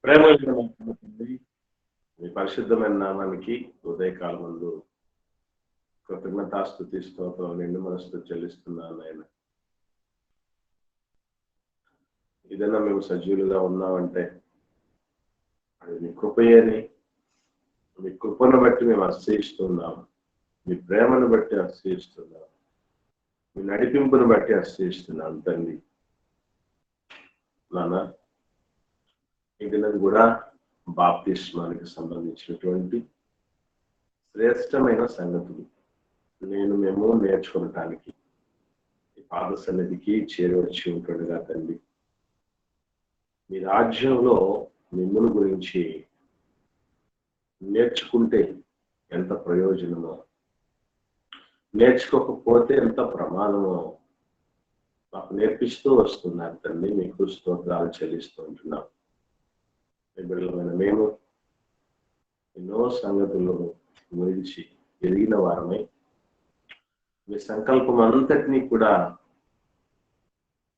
ప్రేమ మీ పరిశుద్ధమైన నామానికి ఉదయకాలం ముందు కృతజ్ఞతాస్తుతి స్తోత్రం నిండు మనసుతో చెల్లిస్తున్నాను ఆయన. ఏదైనా మేము సజీవులుగా ఉన్నామంటే అది మీ కృపయేని, మీ కృపను బట్టి మేము అతిశయిస్తున్నాం, మీ ప్రేమను బట్టి అతిశయిస్తున్నాం, మీ నడిపింపును బట్టి అతిశయిస్తున్నాం తండ్రి. నాన్న ఈ దినం కూడా బాప్తిస్మానికి సంబంధించినటువంటి శ్రేష్టమైన సంగతులు మేము నేర్చుకోవటానికి ఈ పాద సన్నిధికి చేరవచ్చి ఉంటుండగా తండ్రి, మీ రాజ్యంలో మిమ్మల్ని గురించి నేర్చుకుంటే ఎంత ప్రయోజనమో, నేర్చుకోకపోతే ఎంత ప్రమాదమో మాకు నేర్పిస్తూ వస్తున్నారు తండ్రి. మీకు స్తోత్రాలు చెల్లిస్తూ ఉంటున్నాం. బిడ్డలమైన మేము ఎన్నో సంగతులను గురించి ఎరిగిన వారమై మీ సంకల్పం అంతటినీ కూడా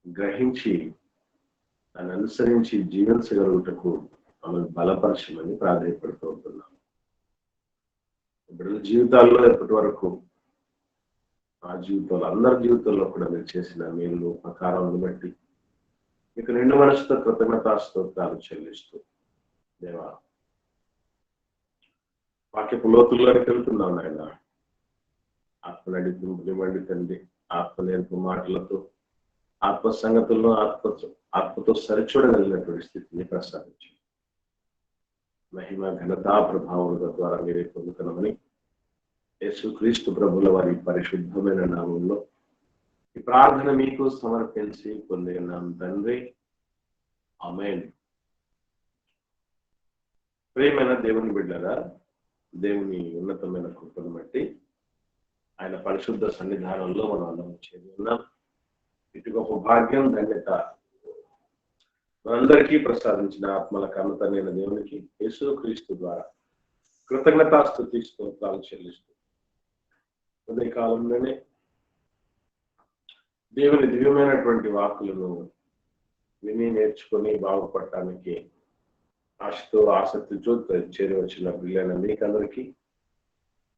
గ్రహించి దాన్ని అనుసరించి జీవించగలుగుటకు మమ్మల్ని బలపరచమని ప్రాధాన్యపడుతూ ఉంటున్నాం. బిడ్డల జీవితాల్లో ఎప్పటి వరకు ఆ జీవితంలో అందరి జీవితంలో కూడా మీరు చేసిన మేలు ఉపకారాలను బట్టి మీకు నిండు మనసుతో కృతజ్ఞతాస్తోత్రాలు చెల్లిస్తూ దేవా వాక్యపు లోతుల్లోకి వెళ్తున్నాం నాయన. ఆత్మ నడిపింపనివ్వండి తండ్రి. ఆత్మ నేర్పు మాటలతో, ఆత్మ సంగతుల్లో ఆత్మతో సరిచూడగలిగినటువంటి స్థితిని ప్రసాదించు. మహిమ ఘనతా ప్రభావాల ద్వారా మీరే పొందుతున్నామని యేసుక్రీస్తు ప్రభుల వారి పరిశుద్ధమైన నామంలో ఈ ప్రార్థన మీకు సమర్పించి పొందినాం తండ్రి. ఆమేన్. ప్రియమైన దేవుని బిడ్డలారా, దేవుని ఉన్నతమైన కృపను బట్టి ఆయన పరిశుద్ధ సన్నిధానంలో మనం అందరం చేరి ఉన్నాం. ఇటు గొప్ప భాగ్యం, ధన్యత మనందరికీ ప్రసాదించిన ఆత్మల కన్నతనైన దేవునికి యేసుక్రీస్తు ద్వారా కృతజ్ఞతాస్తుతి స్తోత్రాలు చెల్లిస్తూ ఉదయ కాలంలోనే దేవుని దివ్యమైనటువంటి వాక్కులను విని నేర్చుకొని బాగుపడటానికి ఆశతో ఆసక్తితో చేరి వచ్చిన పిల్లలైన మీకందరికీ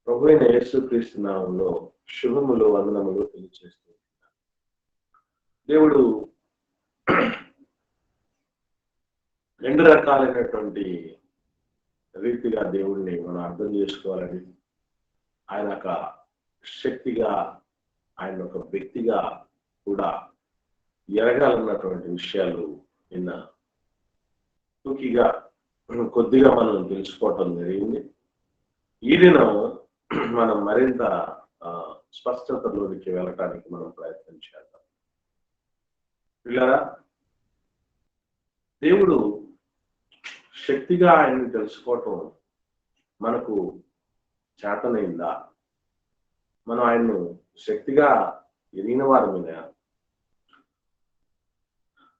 ప్రభు అయిన యేసుక్రీస్తు నామంలో శుభములు, వందనములు తెలియజేస్తూ ఉంటున్నాను. దేవుడు రెండు రకాలైనటువంటి రీతిగా దేవుడిని మనం అర్థం చేసుకోవాలని, ఆయన ఒక శక్తిగా, ఆయన ఒక వ్యక్తిగా కూడా ఎరగాలన్నటువంటి విషయాలు నిన్న కొద్దిగా మనం తెలుసుకోవటం జరిగింది. ఈ దినం మనం మరింత స్పష్టతలోనికి వెళ్ళటానికి మనం ప్రయత్నం చేద్దాం. పిల్లరా, దేవుడు శక్తిగా ఆయన్ని తెలుసుకోవటం మనకు చేతనైందా? మనం ఆయన్ను శక్తిగా ఎరిగిన వారమైనా,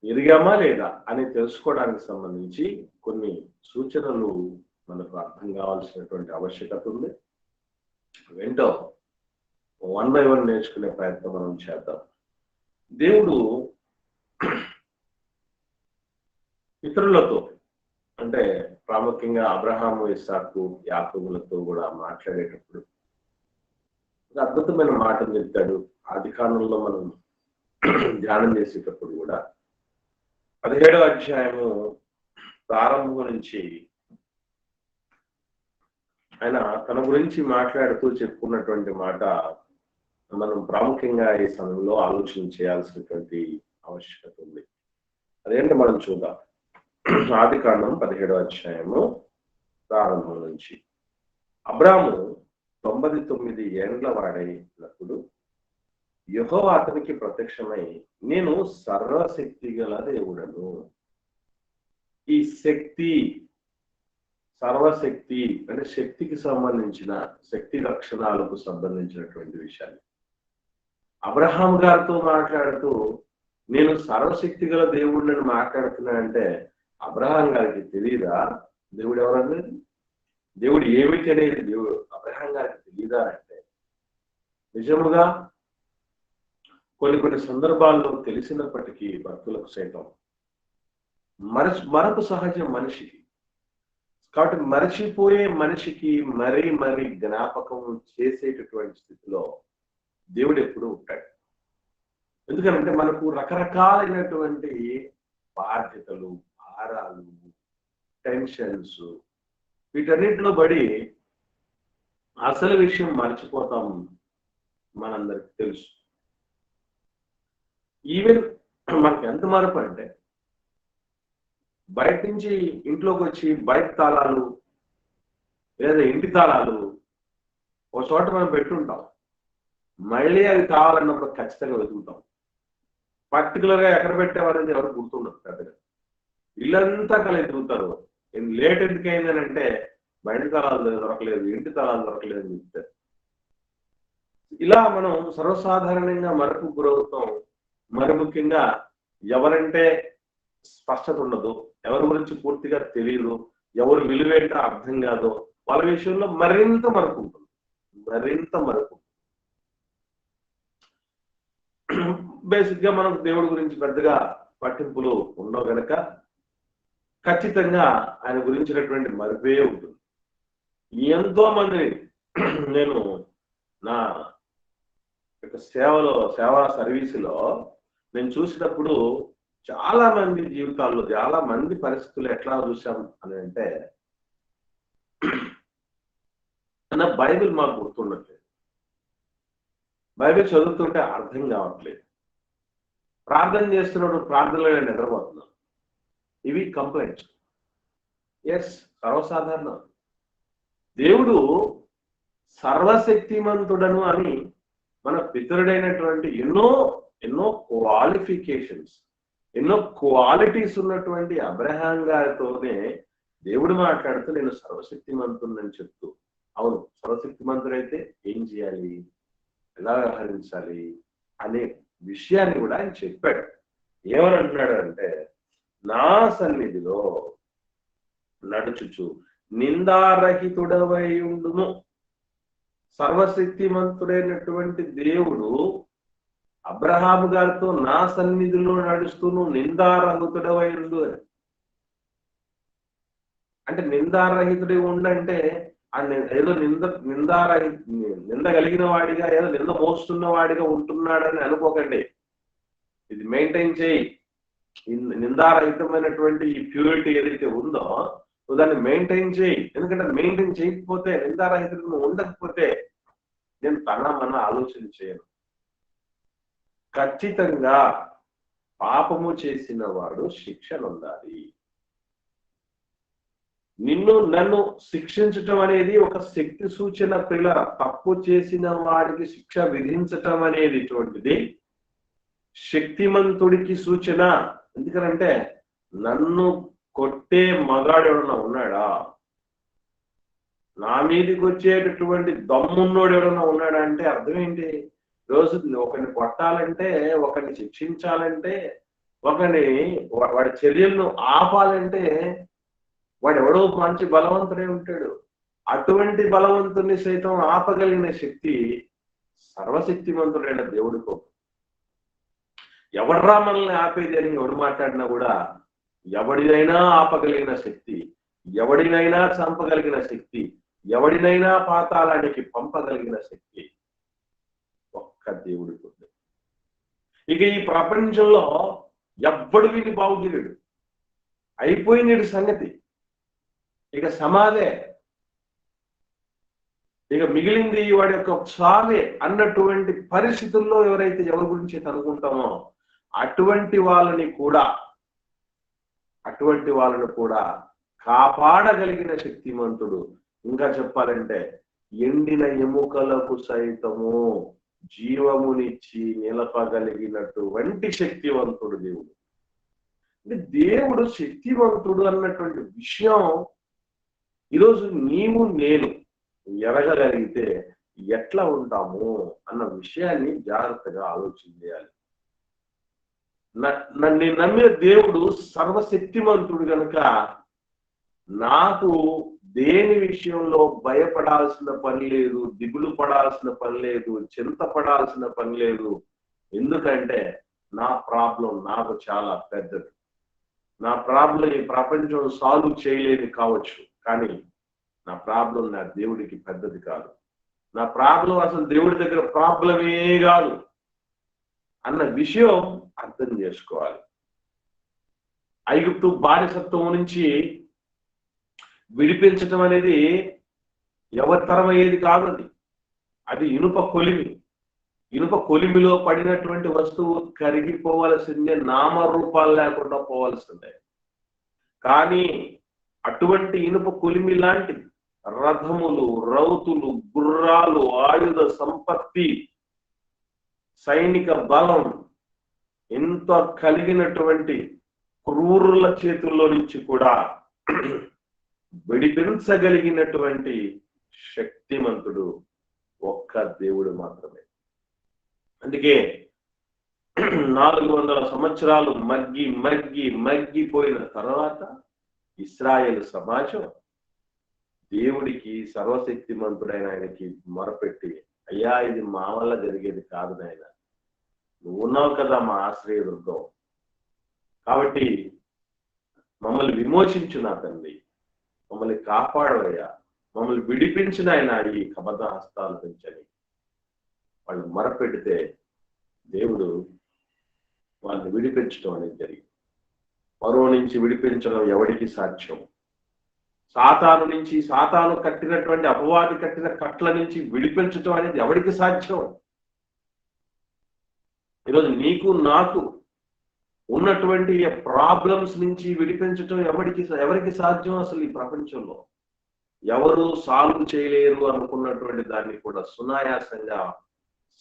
ఎరిగామా లేదా అని తెలుసుకోవడానికి సంబంధించి కొన్ని సూచనలు మనకు అర్థం కావాల్సినటువంటి ఆవశ్యకత ఉంది. వెంటో 1 by 1 నేర్చుకునే ప్రయత్నం మనం చేద్దాం. దేవుడు ఇతరులతో, అంటే ప్రాముఖ్యంగా అబ్రహాము, ఇస్సాకు, యాకోబులతో కూడా మాట్లాడేటప్పుడు ఒక అద్భుతమైన మాటను చెప్తాడు. ఆది కాలంలో మనం ధ్యానం చేసేటప్పుడు కూడా 17వ అధ్యాయము ప్రారంభం నుంచి ఆయన తన గురించి మాట్లాడుతూ చెప్పుకున్నటువంటి మాట మనం ప్రాముఖ్యంగా ఈ సమయంలో ఆలోచన చేయాల్సినటువంటి ఆవశ్యకత ఉంది. అదేంటో మనం చూద్దాం. ఆది కాండం 17వ అధ్యాయము ప్రారంభం నుంచి. అబ్రాము 99 ఏండ్ల వాడైనప్పుడు యెహోవా అతనికి ప్రత్యక్షమై, నేను సర్వశక్తి గల దేవుడను. ఈ శక్తి, సర్వశక్తి అంటే శక్తికి సంబంధించిన, శక్తి లక్షణాలకు సంబంధించినటువంటి విషయాలు అబ్రహాం గారితో మాట్లాడుతూ నేను సర్వశక్తి గల దేవుడిని మాట్లాడుతున్నానంటే అబ్రహాం గారికి తెలియదా దేవుడు ఎవరన్నది? దేవుడు ఏమిటి అనేది దేవుడు అబ్రహాం గారికి తెలియదా అంటే నిజముగా కొన్ని సందర్భాల్లో తెలిసినప్పటికీ భక్తులకు సైతం మరపు సహజం మనిషికి. కాబట్టి మరచిపోయే మనిషికి మరీ జ్ఞాపకం చేసేటటువంటి స్థితిలో దేవుడు ఎప్పుడు ఉంటాడు. ఎందుకంటే మనకు రకరకాలైనటువంటి బాధ్యతలు, భారాలు, టెన్షన్స్, వీటన్నిటిలో పడి అసలు విషయం మర్చిపోతాం. మనందరికి తెలుసు. ఈవెన్ మనకి ఎంత మరపు అంటే, బయట నుంచి ఇంట్లోకి వచ్చి బయట తాళాలు లేదా ఇంటి తాళాలు ఒక చోట మనం పెట్టుంటాం. మళ్ళీ అవి కావాలన్నప్పుడు ఖచ్చితంగా వెతుకుతాం. పర్టికులర్గా ఎక్కడ పెట్టేవారని ఎవరు గుర్తుండదు పెద్దగా. ఇల్లంతా కలిసి తిరుగుతారు. లేట్ ఎందుకు అయిందని అంటే బయట తాళాలు దొరకలేదు, ఇంటి తాళాలు దొరకలేదు అని చెప్తారు. ఇలా మనం సర్వసాధారణంగా మరపు గురవుతాం. మరి ముఖ్యంగా ఎవరంటే స్పష్టత ఉండదు, ఎవరి గురించి పూర్తిగా తెలియదు, ఎవరు విలువేంటో అర్థం కాదు, వాళ్ళ విషయంలో మరింత మరపు ఉంటుంది. బేసిక్ గా మనకు దేవుడి గురించి పెద్దగా పట్టింపులు ఉండవు గనక ఖచ్చితంగా ఆయన గురించినటువంటి మరిపే ఉంటుంది. ఎంతో మందిని నేను నా సేవా సర్వీసులో నేను చూసినప్పుడు చాలా మంది జీవితాల్లో చాలా మంది పరిస్థితులు ఎట్లా చూసాం అని అంటే, నా బైబిల్ మాకు గుర్తుండట్లేదు, బైబిల్ చదువుతుంటే అర్థం కావట్లేదు, ప్రార్థన చేస్తున్నప్పుడు ప్రార్థనలో నేను నిద్రపోతున్నాను. ఇవి కంప్లైంట్స్. ఎస్, సర్వసాధారణం. దేవుడు సర్వశక్తిమంతుడను అని మన పితరుడైనటువంటి ఎన్నో క్వాలిఫికేషన్స్, ఎన్నో క్వాలిటీస్ ఉన్నటువంటి అబ్రహాం గారితోనే దేవుడు మాట్లాడుతూ నేను సర్వశక్తిమంతుడని చెప్తూ, అవును సర్వశక్తిమంతుడైతే ఏం చేయాలి, ఎలా వ్యవహరించాలి అనే విషయాన్ని కూడా ఆయన చెప్పాడు. ఏమని అంటున్నాడు అంటే, నా సన్నిధిలో నడుచుచు నిందారహితుడవై ఉండును. సర్వశక్తిమంతుడైనటువంటి దేవుడు అబ్రహాము గారితో నా సన్నిధిలో నడుస్తూను నిందారహితుడవై ఉండు అని అంటే, నిందారహితుడి ఉండంటే ఏదో నింద కలిగిన వాడిగా, ఏదో నింద మోస్తున్న వాడిగా ఉంటున్నాడని అనుకోకండి. ఇది మెయింటైన్ చేయి. నిందారహితమైనటువంటి ఈ ప్యూరిటీ ఏదైతే ఉందో నువ్వు దాన్ని మెయింటైన్ చేయి. ఎందుకంటే మెయింటైన్ చేయకపోతే, నిందారహితుడు నువ్వు ఉండకపోతే నేను మన ఆలోచన చేయను. ఖచ్చితంగా పాపము చేసిన వాడు శిక్షను ఉండాలి. నన్ను శిక్షించటం అనేది ఒక శక్తి సూచన. పిల్లల తప్పు చేసిన వాడికి శిక్ష విధించటం అనేది ఇటువంటిది శక్తిమంతుడికి సూచన. ఎందుకంటే నన్ను కొట్టే మగాడు ఎవడన్నా ఉన్నాడా, నా మీదకి వచ్చేటటువంటి దమ్మున్నోడు ఎవడన్నా ఉన్నాడా అంటే అర్థం ఏంటి? రోజు ఒకరిని కొట్టాలంటే, ఒకరిని శిక్షించాలంటే, వాడి చర్యలను ఆపాలంటే వాడు ఎవడో మంచి బలవంతుడే ఉంటాడు. అటువంటి బలవంతుని సైతం ఆపగలిగిన శక్తి సర్వశక్తిమంతుడైన దేవుడికో. ఎవడ్రా మనల్ని ఆపేది అని ఎవడు మాట్లాడినా కూడా ఎవడినైనా ఆపగలిగిన శక్తి, ఎవడినైనా చంపగలిగిన శక్తి, ఎవడినైనా పాతాళానికి పంపగలిగిన శక్తి ఒక్క దేవుడికి ఉంది. ఇక ఈ ప్రపంచంలో ఎవ్వడు వీని బాగులేడు, అయిపోయింది సంగతి. ఇక సమాధే, ఇక మిగిలింది వాడి యొక్క సావే అన్నటువంటి పరిస్థితుల్లో ఎవరి గురించి అనుకుంటామో అటువంటి వాళ్ళని కూడా కాపాడగలిగిన శక్తిమంతుడు. ఇంకా చెప్పాలంటే ఎండిన ఎముకలకు సైతము జీవమునిచ్చి నిలపగలిగినటువంటి శక్తివంతుడు దేవుడు. అంటే దేవుడు శక్తివంతుడు అన్నటువంటి విషయం ఈరోజు నీవు నేను ఎరగగలిగితే ఎట్లా ఉంటాము అన్న విషయాన్ని జాగ్రత్తగా ఆలోచన చేయాలి. నన్ను నమ్మిన దేవుడు సర్వశక్తిమంతుడు కనుక నాకు దేని విషయంలో భయపడాల్సిన పని లేదు, దిగులు పడాల్సిన పని లేదు, చింతపడాల్సిన పని లేదు. ఎందుకంటే నా ప్రాబ్లం నాకు చాలా పెద్దది. నా ప్రాబ్లం ఈ ప్రపంచం సాల్వ్ చేయలేని కావచ్చు, కానీ నా ప్రాబ్లం నా దేవుడికి పెద్దది కాదు. నా ప్రాబ్లం అసలు దేవుడి దగ్గర ప్రాబ్లమే కాదు అన్న విషయం అర్థం చేసుకోవాలి. ఐగుప్తు బానిసత్వం నుంచి విడిపించటం అనేది ఎవరి తరం అయ్యేది కాదు. అది ఇనుప కొలిమి. ఇనుప కొలిమిలో పడినటువంటి వస్తువు కరిగిపోవలసిందే, నామరూపాలు లేకుండా పోవలసిందే. కానీ అటువంటి ఇనుప కొలిమి లాంటి రథములు, రౌతులు, గుర్రాలు, ఆయుధ సంపత్తి, సైనిక బలం ఎంత కలిగినటువంటి క్రూరుల చేతుల్లో నుంచి కూడా విడిపించగలిగినటువంటి శక్తిమంతుడు ఒక్క దేవుడు మాత్రమే. అందుకే 400 సంవత్సరాలు మగ్గిపోయిన తర్వాత ఇశ్రాయేలు సమాజం దేవుడికి, సర్వశక్తిమంతుడైన ఆయనకి మొరపెట్టి, అయ్యా ఇది మా వల్ల జరిగేది కాదు నాయన, నువ్వు ఉన్నావు కదా మా ఆశ్రయదుర్గం, కాబట్టి మమ్మల్ని విమోచించు నా తండ్రి, మమ్మల్ని కాపాడవయ్యా, మమ్మల్ని విడిపించిన ఆయన ఈ కబద్ధ హస్తాలు పెంచని వాళ్ళు మొరపెడితే దేవుడు వాళ్ళని విడిపించడం అనేది జరిగింది. ఫరో నుంచి విడిపించడం ఎవరికి సాధ్యం? సాతాను నుంచి, సాతాను కట్టినటువంటి, అపవాది కట్టిన కట్ల నుంచి విడిపించడం అనేది ఎవరికి సాధ్యం? ఈరోజు నీకు నాకు ఉన్నటువంటి ప్రాబ్లమ్స్ నుంచి విడిపించడం ఎవరికి సాధ్యం? అసలు ఈ ప్రపంచంలో ఎవరు సాల్వ్ చేయలేరు అనుకున్నటువంటి దాన్ని కూడా సునాయాసంగా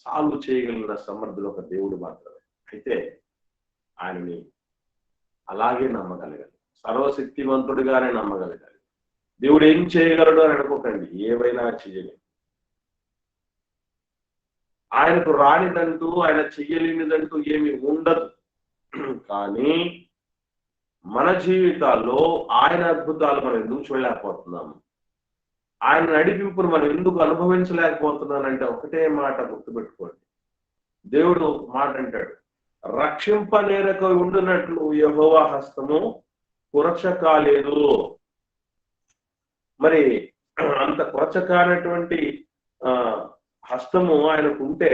సాల్వ్ చేయగలిగిన సమర్థులు ఒక దేవుడు మాత్రమే. అయితే ఆయనని అలాగే నమ్మగలగాలి, సర్వశక్తివంతుడిగానే నమ్మగలగాలి. దేవుడు ఏం చేయగలడు అని అనుకోకండి, ఏవైనా చేయలేదు. ఆయనకు రానిదంటూ, ఆయన చెయ్యలేనిదంటూ ఏమి ఉండదు. కానీ మన జీవితాల్లో ఆయన అద్భుతాలు మనం ఎందుకు చూడలేకపోతున్నాము? ఆయన నడిపింపును మనం ఎందుకు అనుభవించలేకపోతున్నానంటే ఒకటే మాట గుర్తుపెట్టుకోండి. దేవుడు మాట అంటాడు, రక్షింపనేరక ఉండునట్లు యెహోవా హస్తము కురచ కాలేదు. మరి అంత కురచ కానటువంటి హస్తము ఆయనకు ఉంటే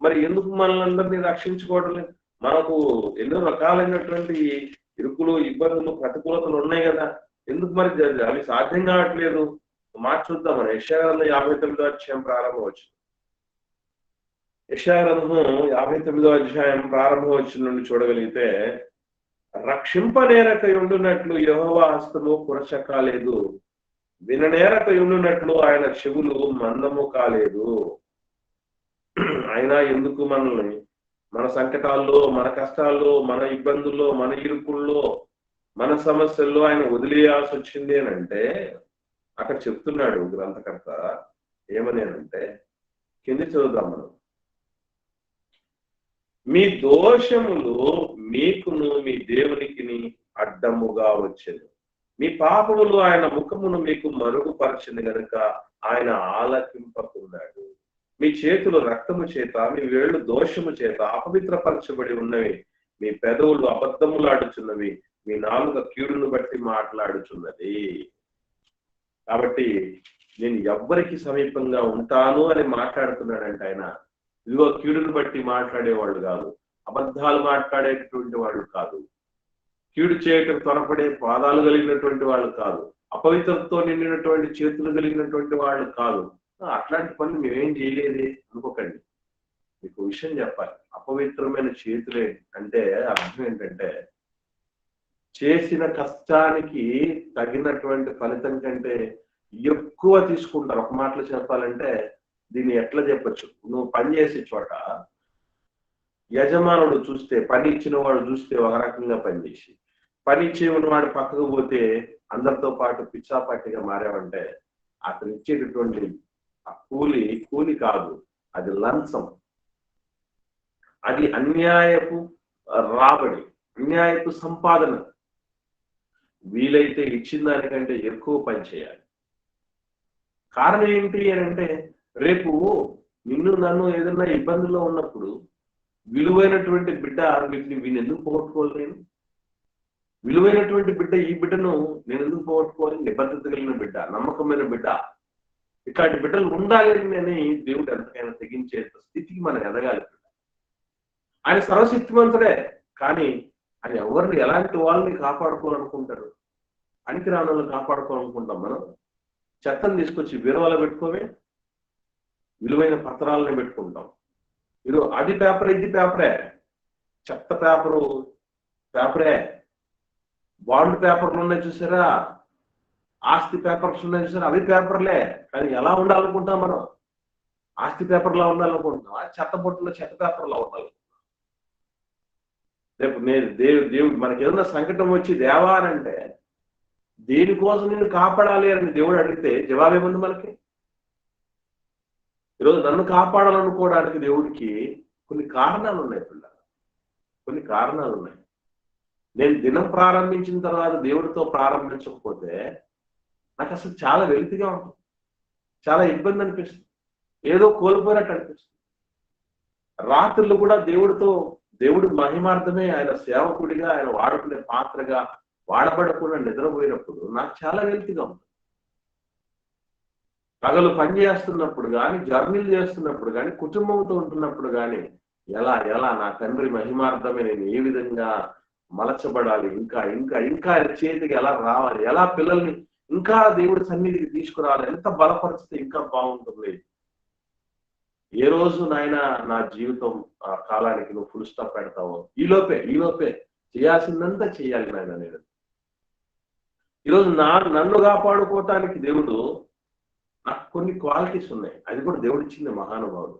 మరి ఎందుకు మనల్ని అందరినీ రక్షించుకోవడం లేదు? మనకు ఎన్నో రకాలైనటువంటి ఇరుకులు, ఇబ్బందులు, ప్రతికూలతలు ఉన్నాయి కదా, ఎందుకు మరి అవి సాధ్యం కావట్లేదు? మాట చూద్దాం. మనం యెషయా గ్రంథం 59వ అధ్యాయం ప్రారంభం వచ్చింది. యెషయా గ్రంథము 59వ అధ్యాయం ప్రారంభం వచ్చిన నుండి చూడగలిగితే, రక్షింపనేరక ఉండునట్లు యెహోవా హస్తము కురచ కాలేదు, విననేరక ఉండునట్లు ఆయన చెవులు మందము కాలేదు. అయినా ఎందుకు మనల్ని మన సంకటాల్లో, మన కష్టాల్లో, మన ఇబ్బందుల్లో, మన ఇరుకుల్లో, మన సమస్యల్లో ఆయన వదిలేయాల్సి వచ్చింది అని అంటే అక్కడ చెప్తున్నాడు గ్రంథకర్త. ఏమని అంటే, కింది చదువుదాం మనం. మీ దోషములు మీకును మీ దేవునికి అడ్డముగా వచ్చెను, మీ పాపములు ఆయన ముఖమును మీకు మరుగుపరచింది గనుక ఆయన ఆలకింపకున్నాడు. మీ చేతులు రక్తము చేత, మీ వేళ్లు దోషము చేత అపవిత్రపరచబడి ఉన్నవి, మీ పెదవులు అబద్ధములాడుచున్నవి, మీ నాలుక కీడును బట్టి మాట్లాడుచున్నది. కాబట్టి నేను ఎవ్వరికి సమీపంగా ఉంటాను అని మాట్లాడుతున్నాడంటే ఆయన ఇదిగో కీడును బట్టి మాట్లాడేవాళ్ళు కాదు, అబద్ధాలు మాట్లాడేటటువంటి వాళ్ళు కాదు, కీడు చేయటం త్వరపడే పాదాలు కలిగినటువంటి వాళ్ళు కాదు, అపవిత్రతతో నిండినటువంటి చేతులు కలిగినటువంటి వాళ్ళు కాదు. అట్లాంటి పనులు మేమేం చేయలేదే అనుకోకండి. మీకు విషయం చెప్పాలి. అపవిత్రమైన చేతులే అంటే అర్థం ఏంటంటే, చేసిన కష్టానికి తగినటువంటి ఫలితం కంటే ఎక్కువ తీసుకుంటారు. ఒక మాటలో చెప్పాలంటే దీన్ని ఎట్లా చెప్పచ్చు, నువ్వు పని చేసే చోట యజమానుడు చూస్తే, పని ఇచ్చిన వాడు చూస్తే ఒక రకంగా పనిచేసి, పని ఇచ్చేవాడు వాడు పక్కకు పోతే అందరితో పాటు పిచ్చాపాటిగా మారావంటే అతను ఇచ్చేటటువంటి ఆ కూలి కాదు, అది లంచం, అది అన్యాయపు రాబడి, అన్యాయపు సంపాదన. వీలైతే ఇచ్చిన దానికంటే ఎక్కువ పని చేయాలి. కారణం ఏంటి అని అంటే, రేపు నిన్ను నన్ను ఏదన్నా ఇబ్బందుల్లో ఉన్నప్పుడు విలువైనటువంటి బిడ్డ వీటిని ఎందుకు పోగొట్టుకోలేను? విలువైనటువంటి బిడ్డ, ఈ బిడ్డను నేను ఎందుకు పోగొట్టుకోవాలి? నిబద్ధత కలిగిన బిడ్డ, నమ్మకమైన బిడ్డ, ఇట్లాంటి బిడ్డలు ఉండాలి అని దేవుడు ఎంతకైనా తెగించే స్థితికి మనం ఎదగాలి. ఆయన సర్వశక్తిమంతుడే, కానీ ఆయన ఎవరిని ఎలాంటి వాళ్ళని కాపాడుకోవాలనుకుంటారు? పనికిరాని వాళ్ళని కాపాడుకోవాలనుకుంటాం మనం. చెత్తను తీసుకొచ్చి బీరువాలో పెట్టుకోవే, విలువైన పత్రాలను పెట్టుకుంటాం. అది పేపర్, ఇది పేపరే. చెత్త పేపరే. బాండ్ పేపర్లు ఉన్నాయి చూసారా, ఆస్తి పేపర్స్ ఉన్నాయి చూసారా, అవి పేపర్లే. కానీ ఎలా ఉండాలనుకుంటాం మనం? ఆస్తి పేపర్లా ఉండాలనుకుంటున్నాం, చెత్త బొట్టులో చెత్త పేపర్లా ఉండాలి. రేపు దేవుడు మనకి ఏదైనా సంకటం వచ్చి దేవా అని అంటే, దేనికోసం నేను కాపాడాలి అని దేవుడు అడిగితే జవాబేముంది మనకి? ఈరోజు నన్ను కాపాడాలనుకోవడానికి దేవుడికి కొన్ని కారణాలు ఉన్నాయి పిల్లలు, కొన్ని కారణాలు ఉన్నాయి. నేను దినం ప్రారంభించిన తర్వాత దేవుడితో ప్రారంభించకపోతే నాకు అసలు చాలా వెలితిగా ఉంటుంది, చాలా ఇబ్బంది అనిపిస్తుంది, ఏదో కోల్పోయినట్టు అనిపిస్తుంది. రాత్రులు కూడా దేవుడు మహిమార్థమే, ఆయన సేవకుడిగా, ఆయన వాడుకునే పాత్రగా వాడబడకుండా నిద్రపోయినప్పుడు నాకు చాలా వెలితిగా ఉంటుంది. పగలు పని చేస్తున్నప్పుడు కానీ, జర్నీలు చేస్తున్నప్పుడు కానీ, కుటుంబంతో ఉంటున్నప్పుడు కానీ, ఎలా నా తండ్రి మహిమార్థమే నేను ఏ విధంగా మలచబడాలి, ఇంకా ఇంకా ఇంకా చేతికి ఎలా రావాలి, ఎలా పిల్లల్ని ఇంకా దేవుడి సన్నిధికి తీసుకురావాలి, ఎంత బలపరిస్తే ఇంకా బాగుంటుంది. ఏ రోజు నాయన నా జీవితం కాలానికి నువ్వు ఫుల్ స్టాప్ పెడతావో ఈలోపే చేయాల్సిందంతా చేయాలి నాయన. నేను ఈరోజు నన్ను కాపాడుకోవటానికి దేవుడు నాకు కొన్ని క్వాలిటీస్ ఉన్నాయి, అది కూడా దేవుడు ఇచ్చింది మహానుభావుడు.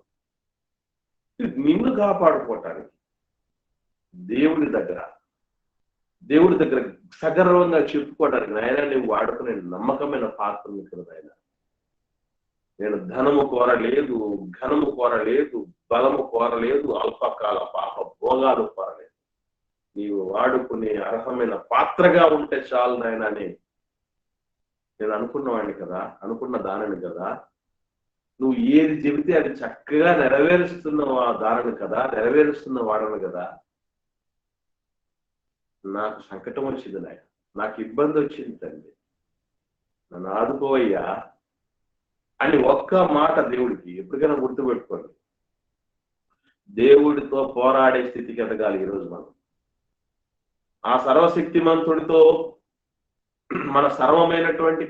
నిన్ను కాపాడుకోవటానికి దేవుడి దగ్గర సగర్వంగా చెప్పుకోవడానికి, నాయన నువ్వు వాడుకునే నమ్మకమైన పాత్రలు ఇక్కడ నాయన. నేను ధనము కోరలేదు, ఘనము కోరలేదు, బలము కోరలేదు, అల్పకాల పాప భోగాలు కోరలేదు. నీవు వాడుకునే అర్హమైన పాత్రగా ఉంటే చాలు నాయన అని నేను అనుకున్నవాడిని కదా, అనుకున్న దానిని కదా. నువ్వు ఏది చెబితే అది చక్కగా నెరవేరుస్తున్న దానిని కదా, నెరవేరుస్తున్న వాడను కదా. నాకు సంకటం వచ్చింది నాయన, నాకు ఇబ్బంది వచ్చింది తండ్రి, నన్ను ఆదుకోవయ్యా అని ఒక్క మాట దేవుడికి ఎప్పటికైనా గుర్తుపెట్టుకోండి. దేవుడితో పోరాడే స్థితికి ఎదగాలి ఈరోజు మనం. ఆ సర్వశక్తిమంతుడితో మన సర్వమైనటువంటి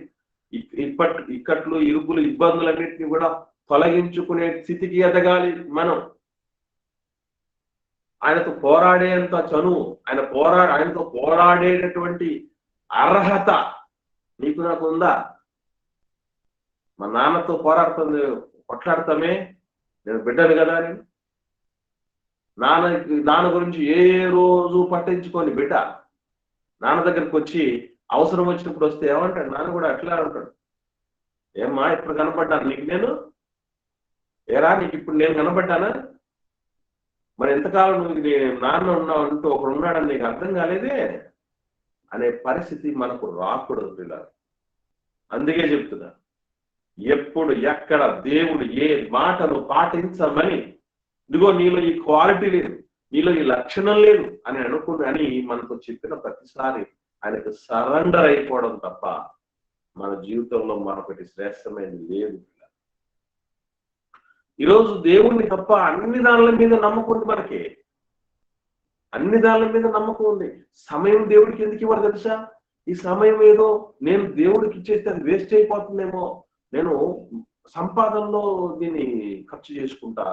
ఇక్కట్లు, ఇరుకులు, ఇబ్బందులన్నింటినీ కూడా తొలగించుకునే స్థితికి ఎదగాలి మనం. ఆయనతో పోరాడేంత చనువు, ఆయనతో పోరాడేటటువంటి అర్హత నీకు నాకు ఉందా? మా నాన్నతో కొట్లాడతామే, నేను బిడ్డను కదా అని. నాన్న గురించి ఏ రోజు పట్టించుకొని బిడ్డ నాన్న దగ్గరికి వచ్చి అవసరం వచ్చినప్పుడు వస్తే ఏమంటాడు? నాన్న కూడా అట్లా అంటాడు, ఏమ్మా ఇప్పుడు కనపడ్డాను నీకు, నేను ఏరా నీకు ఇప్పుడు నేను కనపడ్డానా? మరి ఎంతకాలం నువ్వు నాన్న ఉన్నావు అంటూ ఒకడు ఉన్నాడని నీకు అర్థం కాలేదే అనే పరిస్థితి మనకు రాకూడదు పిల్లలు. అందుకే చెప్తున్నా, ఎప్పుడు ఎక్కడ దేవుడు ఏ మాటను పాటించమని, ఇదిగో నీలో ఈ క్వాలిటీ లేదు, నీలో ఈ లక్షణం లేదు అని మనతో చెప్పిన ప్రతిసారి ఆయనకు సరెండర్ అయిపోవడం తప్ప మన జీవితంలో మరొకటి శ్రేష్టమైనది లేదు. ఈరోజు దేవుణ్ణి తప్ప అన్ని దానిల మీద నమ్మకం ఉంది మనకి, అన్ని దానిల మీద నమ్మకం ఉంది. సమయం దేవుడికి ఎందుకు ఇవ్వరు తెలుసా? ఈ సమయం ఏదో నేను దేవుడికి ఇచ్చేస్తే అది వేస్ట్ అయిపోతుందేమో, నేను సంపాదనలో దీన్ని ఖర్చు చేసుకుంటా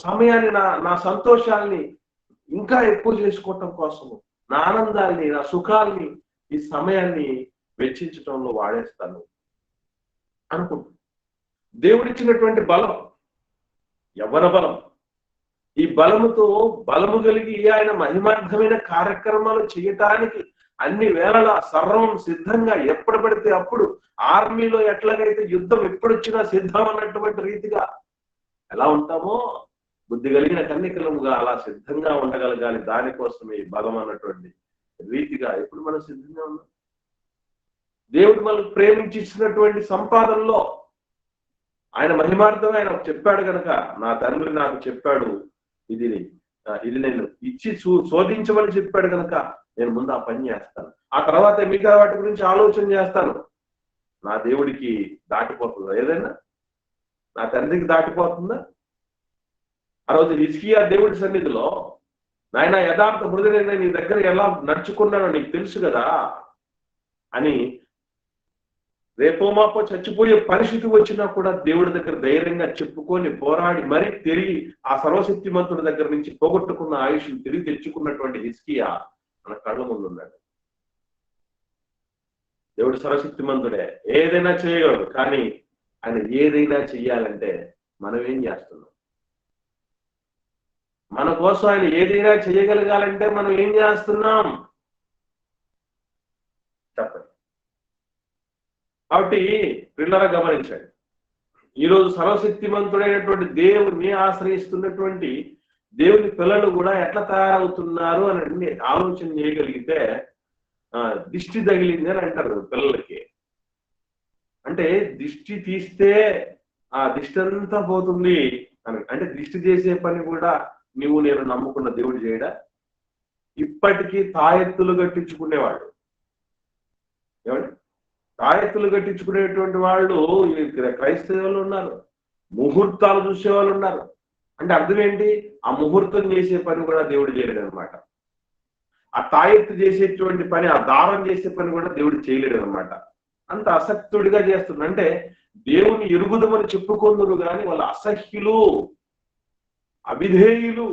సమయాన్ని నా సంతోషాల్ని ఇంకా ఎక్కువ చేసుకోవటం కోసము, నా ఆనందాల్ని, నా సుఖాల్ని, ఈ సమయాన్ని వెచ్చించటంలో వాడేస్తాను అనుకుంటున్నాను. దేవుడిచ్చినటువంటి బలం, యవ్వన బలం, ఈ బలము కలిగి ఆయన మహిమార్థమైన కార్యక్రమాలు చేయటానికి అన్ని వేళలా సర్వం సిద్ధంగా, ఎప్పుడు పడితే అప్పుడు ఆర్మీలో ఎట్లాగైతే యుద్ధం ఎప్పుడొచ్చినా సిద్ధం అన్నటువంటి రీతిగా ఎలా ఉంటామో, బుద్ధి కలిగిన కన్నికలముగా అలా సిద్ధంగా ఉండగలగాలి. దానికోసమే ఈ బలం అన్నటువంటి రీతిగా ఎప్పుడు మనం సిద్ధంగా ఉన్నాం. దేవుడు మనల్ని ప్రేమించి ఇచ్చినటువంటి సంపాదనలో ఆయన మహిమార్థంగా ఆయన చెప్పాడు కనుక, నా తండ్రి నాకు చెప్పాడు, ఇది ఇది నేను ఇచ్చి శోధించమని చెప్పాడు కనుక నేను ముందు ఆ పని చేస్తాను, ఆ తర్వాత మిగతా వాటి గురించి ఆలోచన చేస్తాను. నా దేవుడికి దాటిపోతుందా ఏదైనా? నా తండ్రికి దాటిపోతుందా? ఆ రోజు హిజ్కియా దేవుడి సన్నిధిలో, నాయన యథార్థ హృదయుడైన నీ దగ్గర ఎలా నడుచుకున్నానో నీకు తెలుసు కదా అని, రేపో మాపో చచ్చిపోయే పరిస్థితి వచ్చినా కూడా దేవుడి దగ్గర ధైర్యంగా చెప్పుకొని పోరాడి మరీ తిరిగి ఆ సర్వశక్తిమంతుడి దగ్గర నుంచి పోగొట్టుకున్న ఆయుష్ను తిరిగి తెచ్చుకున్నటువంటి హిజ్కియా మన కళ్ళ ముందు ఉన్నాడు. దేవుడు సర్వశక్తిమంతుడే, ఏదైనా చేయగలడు. కానీ ఆయన ఏదైనా చెయ్యాలంటే మనం ఏం చేస్తున్నాం? మన కోసం ఆయన ఏదైనా చేయగలగాలంటే మనం ఏం చేస్తున్నాం చెప్పండి. కాబట్టి పిల్లరా గమనించండి, ఈరోజు సర్వశక్తిమంతుడైనటువంటి దేవుణ్ణి ఆశ్రయిస్తున్నటువంటి దేవుని పిల్లలు కూడా ఎట్లా తయారవుతున్నారు అని ఆలోచన చేయగలిగితే, దిష్టి తగిలింది అని అంటారు పిల్లలకి. అంటే దిష్టి తీస్తే ఆ దిష్టి అంతా పోతుంది అని. అంటే దిష్టి చేసే పని కూడా నువ్వు నేను నమ్ముకున్న దేవుడు చేయడా? ఇప్పటికీ తాయెత్తులు కట్టించుకునేవాళ్ళు, ఏమండి, తాయెత్తులు కట్టించుకునేటువంటి వాళ్ళు క్రైస్తవులు ఉన్నారు, ముహూర్తాలు చూసే వాళ్ళు ఉన్నారు. అంటే అర్థం ఏంటి? ఆ ముహూర్తం చేసే పని కూడా దేవుడు చేయలేడు అనమాట. ఆ తాయెత్తు చేసేటువంటి పని, ఆ దారం చేసే పని కూడా దేవుడు చేయలేడు అనమాట. అంత అసక్తుడిగా చేస్తుంది. అంటే దేవుని ఎరుగుదమని చెప్పుకుందరు కానీ వాళ్ళ అసహ్యులు, అవిధేయులు.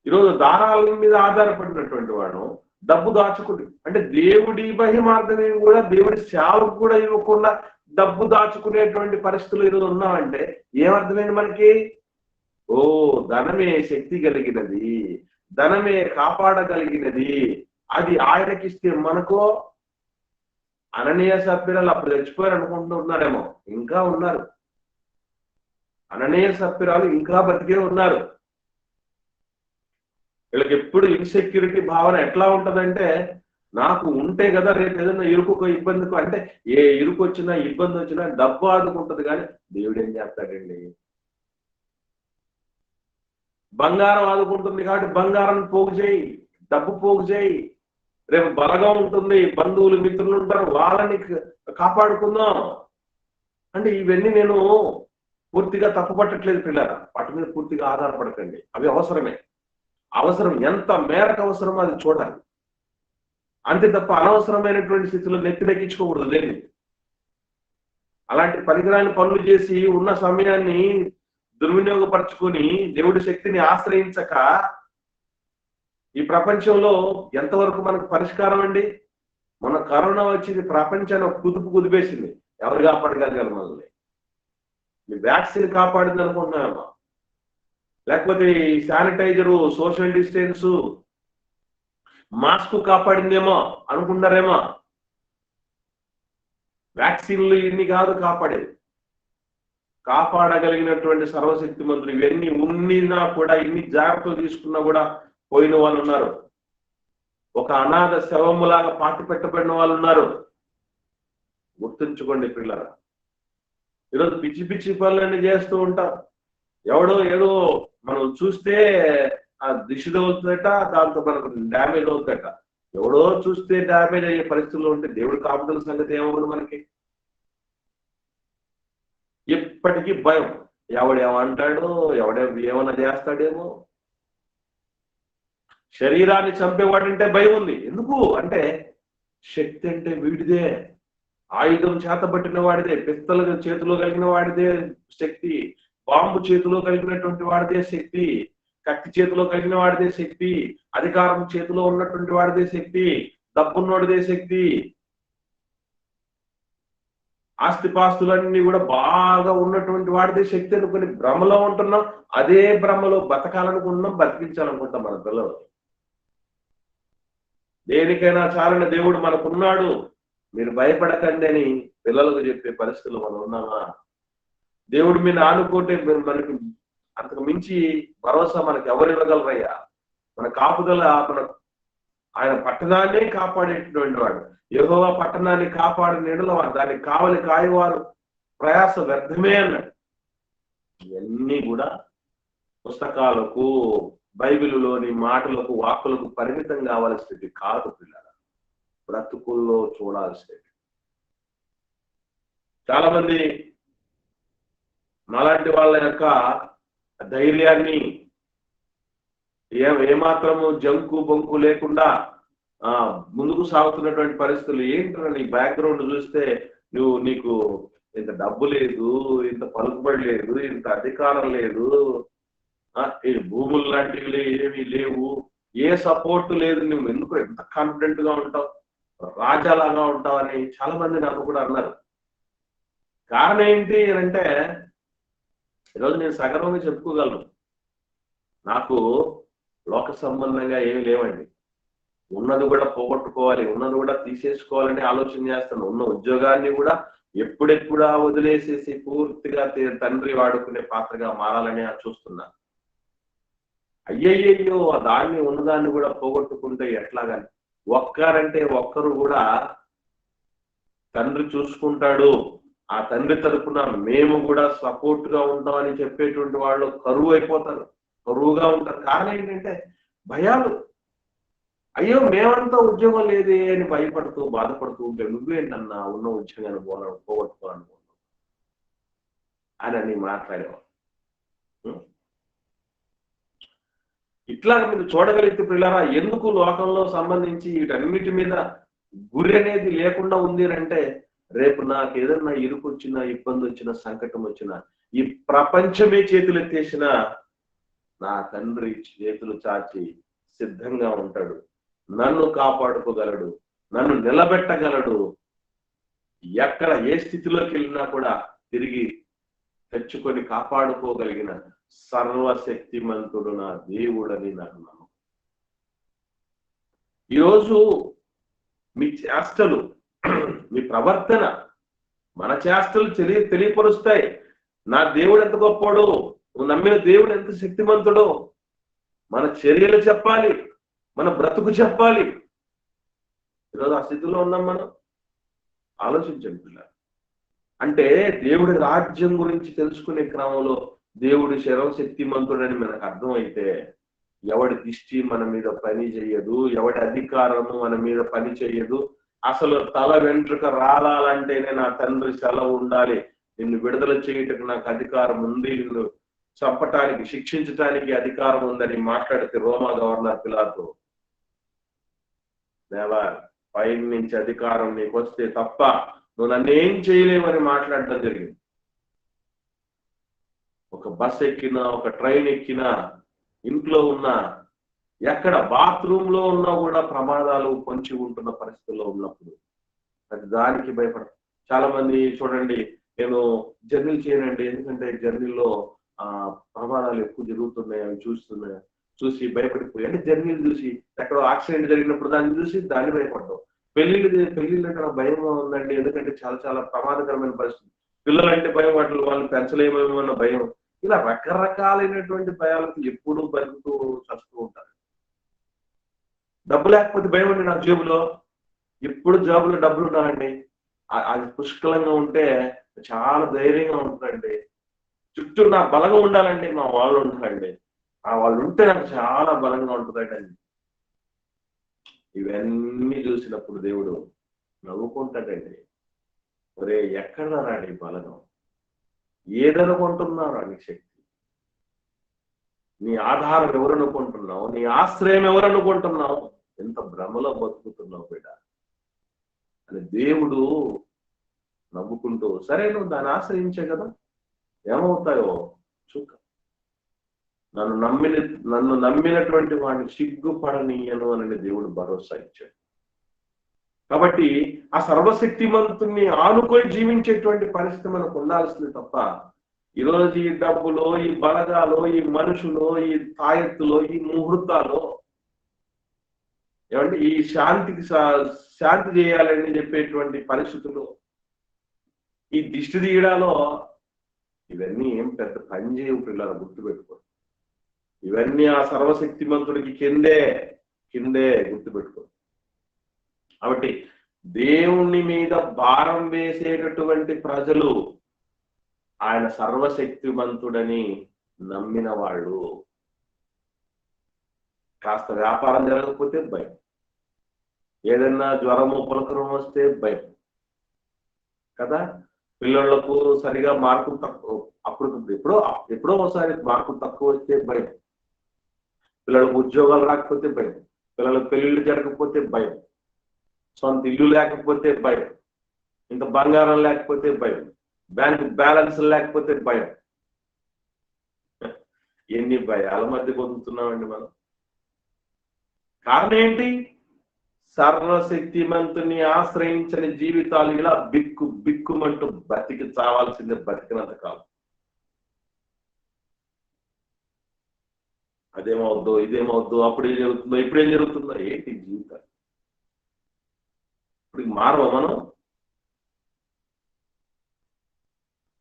ఈరోజు దారాల మీద ఆధారపడినటువంటి వాడు డబ్బు దాచుకుని, అంటే దేవుడి మహిమార్థమే కూడా దేవుడి సేవకు కూడా ఇవ్వకుండా డబ్బు దాచుకునేటువంటి పరిస్థితులు ఈరోజు ఉన్నామంటే ఏమర్థమైంది మనకి? ఓ, ధనమే శక్తి కలిగినది, ధనమే కాపాడగలిగినది, అది ఆయనకిస్తే మనకో. అననీయ సప్పిరాలు అప్పుడు చచ్చిపోయారు అనుకుంటున్నారేమో, ఇంకా ఉన్నారు. అననీయ సప్పిరాలు ఇంకా బతికే ఉన్నారు. వీళ్ళకి ఎప్పుడు ఇన్సెక్యూరిటీ భావన ఎట్లా ఉంటదంటే, నాకు ఉంటే కదా రేపు ఏదైనా ఇరుకు ఇబ్బందికు, అంటే ఏ ఇరుకు వచ్చినా ఇబ్బంది వచ్చినా డబ్బు ఆదుకుంటది. కానీ దేవుడు ఏం చేస్తాడండి? బంగారం ఆదుకుంటుంది కాబట్టి బంగారం పోగు చేయి, డబ్బు పోగు చేయి. రేపు బలగం ఉంటుంది, బంధువులు మిత్రులు ఉంటారు, వాళ్ళని కాపాడుకుందాం. అంటే ఇవన్నీ నేను పూర్తిగా తప్పుపట్టట్లేదు పిల్లరా, వాటి మీద పూర్తిగా ఆధారపడకండి. అవి అవసరమే, అవసరం ఎంత మేరకు అవసరమో అది చూడాలి. అంతే తప్ప అనవసరమైనటువంటి స్థితిలో నెత్తినెక్కించుకోకూడదు లేని. అలాంటి పనికిరాని పనులు చేసి ఉన్న సమయాన్ని దుర్వినియోగపరచుకొని దేవుడి శక్తిని ఆశ్రయించక ఈ ప్రపంచంలో ఎంతవరకు మనకు పరిష్కారం అండి? మన కరోనా వచ్చింది, ప్రపంచాన్ని ఒక కుదిపేసింది. ఎవరు కాపాడగలిగారు మనల్ని? ఈ వ్యాక్సిన్ కాపాడింది అనుకుంటున్నామా? లేకపోతే ఈ శానిటైజరు, సోషల్ డిస్టెన్స్, మాస్క్ కాపాడిందేమో అనుకుంటారేమో? వ్యాక్సిన్లు ఇన్ని కాదు కాపాడేది. కాపాడగలిగినటువంటి సర్వశక్తి మంత్రులు ఇవన్నీ ఉన్నినా కూడా, ఇన్ని జాగ్రత్తలు తీసుకున్నా కూడా పోయిన వాళ్ళు ఉన్నారు. ఒక అనాథ శవములాగా పాతి పెట్టబడిన వాళ్ళు ఉన్నారు. గుర్తుంచుకోండి పిల్లరా. ఈరోజు పిచ్చి పిచ్చి పనులన్నీ చేస్తూ ఉంటారు. ఎవడో ఏదో మనం చూస్తే ఆ దిశ అవుతుందట, దాంతో మనకు డ్యామేజ్ అవుతుందట. ఎవడో చూస్తే డ్యామేజ్ అయ్యే పరిస్థితుల్లో ఉంటే దేవుడి కాపుదల సంగతి ఏమవుతుంది మనకి? ఎప్పటికీ భయం, ఎవడేమంటాడో, ఏమన్నా చేస్తాడేమో. శరీరాన్ని చంపేవాడంటే భయం ఉంది. ఎందుకు అంటే శక్తి అంటే వీడిదే, ఆయుధం చేతబట్టిన వాడిదే, పిస్తల చేతిలో కలిగిన వాడిదే శక్తి, బాంబు చేతిలో కలిగినటువంటి వాడిదే శక్తి, కత్తి చేతిలో కలిగిన వాడిదే శక్తి, అధికారం చేతిలో ఉన్నటువంటి వాడిదే శక్తి, డబ్బున్నోడిదే శక్తి, ఆస్తిపాస్తులన్నీ కూడా బాగా ఉన్నటువంటి వాడిదే శక్తి అనుకుని భ్రమలో ఉంటున్నాం. అదే భ్రమలో బతకాలనుకుంటున్నాం, బతికించాలనుకుంటాం మన పిల్లలు. దేనికైనా చాలని దేవుడు మనకున్నాడు, మీరు భయపడకండి అని పిల్లలకు చెప్పే పరిస్థితులు మనం ఉన్నామా? దేవుడి మీద ఆనుకుంటే మనకి అంతకు మించి భరోసా మనకి ఎవరు ఇవ్వగలరయ్యా? మన కాపుదల, ఆయన పట్టణాన్నే కాపాడేటువంటి వాడు. యెహోవా పట్టణాన్ని కాపాడిన ఎడల దానికి కావలి కాయవారు ప్రయాస వ్యర్థమే అన్నాడు. ఇవన్నీ కూడా పుస్తకాలకు, బైబిలులోని మాటలకు, వాక్కులకు పరిమితం కావాల్సింది కాదు పిల్లల, బ్రతుకుల్లో చూడాల్సింది. చాలా మంది మాలాంటి వాళ్ళ యొక్క ధైర్యాన్ని ఏమాత్రము జంకు బొంకు లేకుండా ముందుకు సాగుతున్నటువంటి పరిస్థితులు. ఏంటో నీ బ్యాక్గ్రౌండ్ చూస్తే నీకు ఇంత డబ్బు లేదు, ఇంత పలుకుబడి లేదు, ఇంత అధికారం లేదు, ఈ భూములు లాంటివి ఏమీ లేవు, ఏ సపోర్ట్ లేదు, నువ్వు ఎందుకు ఎంత కాన్ఫిడెంట్ గా ఉంటావు, రాజాలాగా ఉంటావు అని చాలా మంది నాకు కూడా అన్నారు. కారణం ఏంటి అంటే ఈరోజు నేను సగర్వంగా చెప్పుకోగలను, నాకు లోక సంబంధంగా ఏమి లేవండి. ఉన్నది కూడా పోగొట్టుకోవాలి, ఉన్నది కూడా తీసేసుకోవాలని ఆలోచన చేస్తాను. ఉన్న ఉద్యోగాన్ని కూడా ఎప్పుడెప్పుడా వదిలేసేసి పూర్తిగా తండ్రి వాడుకునే పాత్రగా మారాలని చూస్తున్నా. అయ్యయ్యో దాన్ని ఉన్నదాన్ని కూడా పోగొట్టుకుంటే ఎట్లాగని. ఒక్కరు కూడా తండ్రి చూసుకుంటాడు, ఆ తండ్రి తరపున మేము కూడా సపోర్ట్ గా ఉంటామని చెప్పేటువంటి వాళ్ళు కరువు అయిపోతారు, కరువుగా ఉంటారు. కారణం ఏంటంటే భయాలు. అయ్యో మేమంతా ఉద్యోగం లేదే అని భయపడుతూ బాధపడుతూ ఉంటే నువ్వేంటన్నా ఉన్న ఉద్యోగాన్ని పోగొట్టుకోవాలనుకుంటున్నావు అని మాట్లాడేవాడు. ఇట్లా మీరు చూడగలిగితే పిల్లరా, ఎందుకు లోకంలో సంబంధించి వీటన్నిటి మీద గురి అనేది లేకుండా ఉంది అంటే, రేపు నాకు ఏదన్నా ఇరుకు వచ్చినా, ఇబ్బంది వచ్చినా, సంకటం వచ్చినా, ఈ ప్రపంచమే చేతులు ఎత్తేసిన నా తండ్రి చేతులు చాచి సిద్ధంగా ఉంటాడు, నన్ను కాపాడుకోగలడు, నన్ను నిలబెట్టగలడు. ఎక్కడ ఏ స్థితిలోకి వెళ్ళినా కూడా తిరిగి తెచ్చుకొని కాపాడుకోగలిగిన సర్వశక్తిమంతుడు నా దేవుడని నాకు నమ్మకం. ఈరోజు మీ చేష్టలు, మీ ప్రవర్తన, మన చేష్టలు తెలియపరుస్తాయి నా దేవుడు ఎంత గొప్పడు, నువ్వు నమ్మిన దేవుడు ఎంత శక్తిమంతుడో. మన చర్యలు చెప్పాలి, మన బ్రతుకు చెప్పాలి. ఈరోజు ఆ స్థితిలో ఉన్నాం మనం. ఆలోచించండి పిల్లలు. అంటే దేవుడి రాజ్యం గురించి తెలుసుకునే క్రమంలో దేవుడి శక్తిమంతుడని మనకు అర్థమైతే ఎవడి దిష్టి మన మీద పని చేయదు, ఎవడి అధికారము మన మీద పని చేయదు. అసలు తల వెంట్రుక రాలాలంటేనే నా తండ్రి సెలవు ఉండాలి, నిన్ను విడుదల చేయటకు నాకు అధికారం ఉంది, నిన్ను చంపటానికి శిక్షించటానికి అధికారం ఉందని మాట్లాడితే రోమా గవర్నర్ పిలాతు, దేవా పైన నుంచి అధికారం నీకు వస్తే తప్ప నువ్వు నన్నేం చేయలేవని మాట్లాడటం జరిగింది. ఒక బస్ ఎక్కినా, ఒక ట్రైన్ ఎక్కినా, ఇంట్లో ఉన్నా, ఎక్కడ బాత్రూమ్ లో ఉన్నా కూడా ప్రమాదాలు పొంచి ఉంటున్న పరిస్థితుల్లో ఉన్నప్పుడు అది దానికి భయపడ. చాలా మంది చూడండి, నేను జర్నీలు చేయనండి, ఎందుకంటే జర్నీలో ప్రమాదాలు ఎక్కువ జరుగుతున్నాయి అవి చూసి భయపడిపోయి, అంటే జర్నీలు చూసి ఎక్కడో యాక్సిడెంట్ జరిగినప్పుడు దాన్ని చూసి దాన్ని భయపడ్డాం. పెళ్లిళ్ళు అక్కడ భయంగా ఉందండి, ఎందుకంటే చాలా చాలా ప్రమాదకరమైన పరిస్థితి. పిల్లలంటే భయం, వాళ్ళు పెంచలేమేమో అన్న భయం. ఇలా రకరకాలైనటువంటి భయాలకు ఎప్పుడూ బతుకుతూ చస్తూ ఉంటారు. డబ్బు లేకపోతే భయం అండి నాకు జేబులో, ఎప్పుడు జేబులో డబ్బులు ఉన్నాయండి, అది పుష్కలంగా ఉంటే చాలా ధైర్యంగా ఉంటుందండి. చుట్టూ నాకు బలంగా ఉండాలండి, మా వాళ్ళు ఉంటారండి, ఆ వాళ్ళు ఉంటే నాకు చాలా బలంగా ఉంటుందండి. ఇవన్నీ చూసినప్పుడు దేవుడు నవ్వుకుంటాడండి. ఒరే ఎక్కడ రాడి బలగం, ఏదనుకుంటున్నారు అని శక్తి, నీ ఆధారం ఎవరనుకుంటున్నావు, నీ ఆశ్రయం ఎవరనుకుంటున్నావు, ఎంత భ్రమలో బతుకుతున్నావు బిడ్డ అని దేవుడు నవ్వుకుంటూ, సరే నువ్వు దాన్ని ఆశ్రయించే కదా, ఏమవుతాయో చూక, నన్ను నమ్మినటువంటి వాడిని సిగ్గుపడనీయను అని దేవుడు భరోసా ఇచ్చాడు. కాబట్టి ఆ సర్వశక్తిమంతుని ఆనుకొని జీవించేటువంటి పరిస్థితి మనకు ఉండాల్సింది తప్ప, ఈరోజు ఈ డబ్బులో, ఈ బలగాలో, ఈ మనుషులో, ఈ తాయెత్తులో, ఈ ముహూర్తాలో ఏమంటే ఈ శాంతి చేయాలని చెప్పేటువంటి పరిస్థితులు, ఈ దిష్టి తీయడాలో ఇవన్నీ ఏం పెద్ద పని చేయవు పిల్లలు, గుర్తుపెట్టుకో. ఇవన్నీ ఆ సర్వశక్తిమంతుడికి కిందే గుర్తుపెట్టుకో. కాబట్టి దేవుని మీద భారం వేసేటటువంటి ప్రజలు ఆయన సర్వశక్తిమంతుడని నమ్మిన వాళ్ళు. కాస్త వ్యాపారం జరగకపోతే భయం, ఏదైనా జ్వరము పులకరం వస్తే భయం కదా. పిల్లలకు సరిగా మార్కులు తక్కువ, అప్పుడు ఎప్పుడో ఒకసారి మార్కులు తక్కువ వస్తే భయం, పిల్లలకు ఉద్యోగాలు రాకపోతే భయం, పిల్లలకు పెళ్లిళ్ళు జరగకపోతే భయం, సొంత ఇల్లు లేకపోతే భయం, ఇంకా బంగారం లేకపోతే భయం, బ్యాంక్ బ్యాలెన్స్ లేకపోతే భయం. ఎన్ని భయాల మధ్య పొందుతున్నామండి మనం. కారణం ఏంటి? సర్వశక్తిమంతుని ఆశ్రయించని జీవితాలు ఇలా బిక్కుమంటూ బతికి చావాల్సిందే బతికినంత కాలం. అదేమవుద్దో ఇదేమవుద్దో అప్పుడేం జరుగుతుందో ఇప్పుడేం జరుగుతుందో ఏంటి జీవితాలు? ఇప్పుడు మారవ మనం?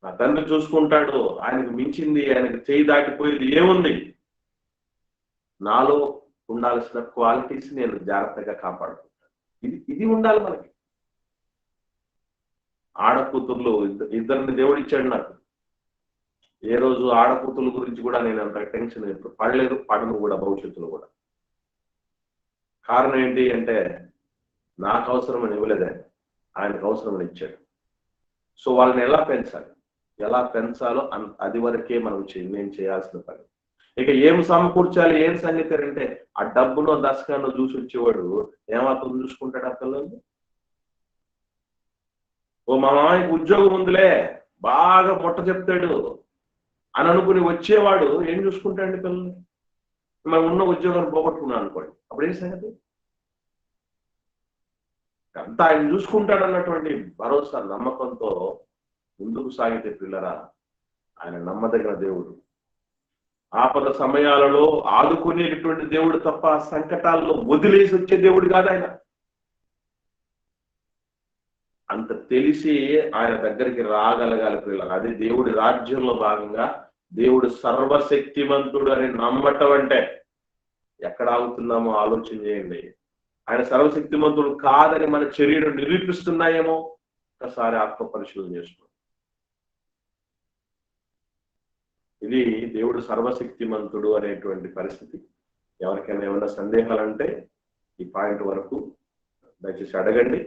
నా తండ్రి చూసుకుంటాడు, ఆయనకు మించింది, ఆయనకు చేయి దాటిపోయేది ఏముంది? నాలో ఉండాల్సిన క్వాలిటీస్ నేను జాగ్రత్తగా కాపాడుకుంటాను. ఇది ఉండాలి మనకి. ఆడకూతుర్లు ఇద్దరిని దేవుడిచ్చాడు నాకు. ఏ రోజు ఆడకూతుల గురించి కూడా నేను అంత టెన్షన్ పడలేదు, పడను కూడా భవిష్యత్తులో కూడా. కారణం ఏంటి అంటే నాకు అవసరమని ఇవ్వలేదు, ఆయనకు అవసరమని ఇచ్చాడు. సో వాళ్ళని ఎలా పెంచాలో అది వరకే నేను చేయాల్సిన పని. ఇక ఏం సమకూర్చాలి, ఏం సంగతి అంటే ఆ డబ్బులో దశకాన్ని చూసి వచ్చేవాడు ఏమాత్రం చూసుకుంటాడు ఆ పిల్లల్ని? ఓ మా మామయ్యకి ఉద్యోగం ఉందిలే, బాగా పొట్ట చెప్తాడు అని అనుకుని వచ్చేవాడు ఏం చూసుకుంటాడండి పిల్లల్ని? మనం ఉన్న ఉద్యోగాన్ని పోగొట్టుకున్నాం అనుకోండి, అప్పుడు ఏం సంగతి? అంతా ఆయన చూసుకుంటాడు అన్నటువంటి భరోసా నమ్మకంతో ముందుకు సాగితే పిల్లరా, ఆయన నమ్మదగిన దేవుడు. ఆపద సమయాలలో ఆదుకునేటటువంటి దేవుడు తప్ప సంకటాల్లో వదిలేసి వచ్చే దేవుడు కాదు ఆయన. అంత తెలిసి ఆయన దగ్గరికి రాగలగాలి పిల్లలు. అది దేవుడి రాజ్యంలో భాగంగా దేవుడు సర్వశక్తిమంతుడు అని నమ్మటం అంటే ఎక్కడ ఆగుతున్నామో ఆలోచన చేయండి. ఆయన సర్వశక్తిమంతుడు కాదని మన చర్యలు నిరూపిస్తున్నాయేమో ఒకసారి ఆత్మ పరిశీలన చేసుకోండి. ఇది దేవుడు సర్వశక్తిమంతుడు అనేటువంటి పరిస్థితి. ఎవరికైనా ఏమైనా సందేహాలంటే ఈ పాయింట్ వరకు దయచేసి అడగండి.